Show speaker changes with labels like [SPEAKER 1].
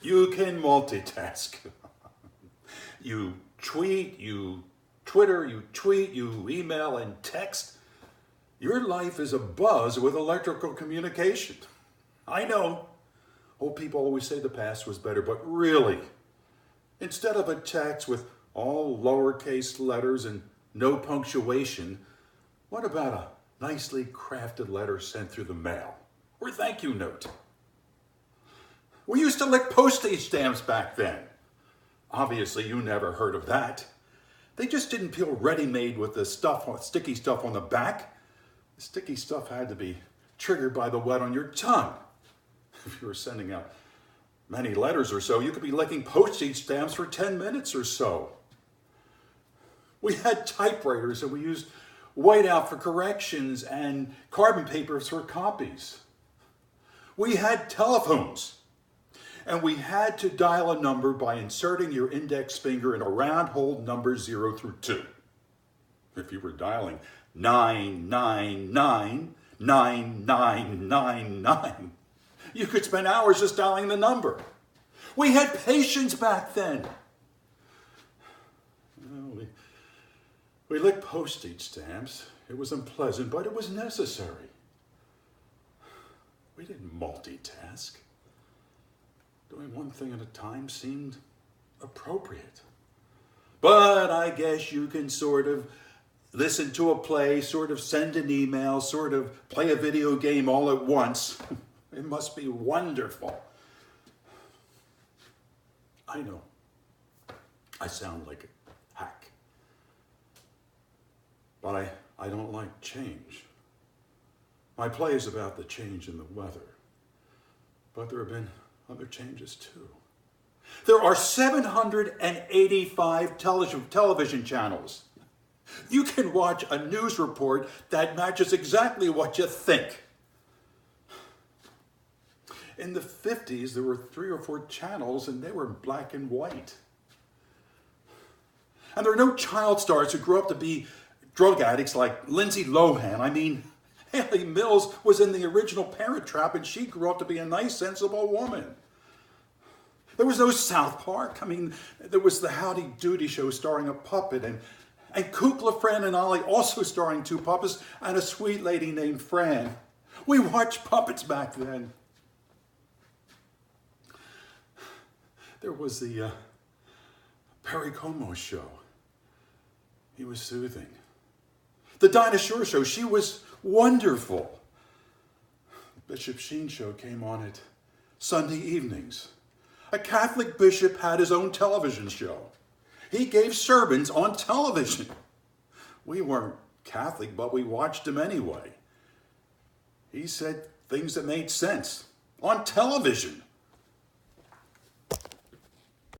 [SPEAKER 1] You can multitask. You tweet, you Twitter, you tweet, you email and text. Your life is abuzz with electrical communication. I know. Old people always say the past was better, but really, instead of a text with all lowercase letters and no punctuation, what about a nicely crafted letter sent through the mail? Or a thank you note? We used to lick postage stamps back then. Obviously, you never heard of that. They just didn't peel ready-made with the sticky stuff on the back. The sticky stuff had to be triggered by the wet on your tongue. If you were sending out many letters or so, you could be licking postage stamps for 10 minutes or so. We had typewriters and we used whiteout for corrections and carbon papers for copies. We had telephones. And we had to dial a number by inserting your index finger in a round hole number 0 through 2. If you were dialing 999, 9999, you could spend hours just dialing the number. We had patience back then. Well, we licked postage stamps. It was unpleasant, but it was necessary. We didn't multitask. Doing one thing at a time seemed appropriate. But I guess you can sort of listen to a play, sort of send an email, sort of play a video game all at once. It must be wonderful. I know. I sound like a hack. But I don't like change. My play is about the change in the weather. But there have been other changes too. There are 785 television channels. You can watch a news report that matches exactly what you think. In the 50s, there were 3 or 4 channels and they were in black and white. And there are no child stars who grew up to be drug addicts like Lindsay Lohan. I mean, Haley Mills was in the original Parent Trap and she grew up to be a nice, sensible woman. There was no South Park. I mean, there was the Howdy Doody show starring a puppet and Kukla, Fran, and Ollie also starring 2 puppets and a sweet lady named Fran. We watched puppets back then. There was the Perry Como show. He was soothing. The Dinah Shore show, she was wonderful. The Bishop Sheen show came on at Sunday evenings. A Catholic bishop had his own television show. He gave sermons on television. We weren't Catholic, but we watched him anyway. He said things that made sense on television.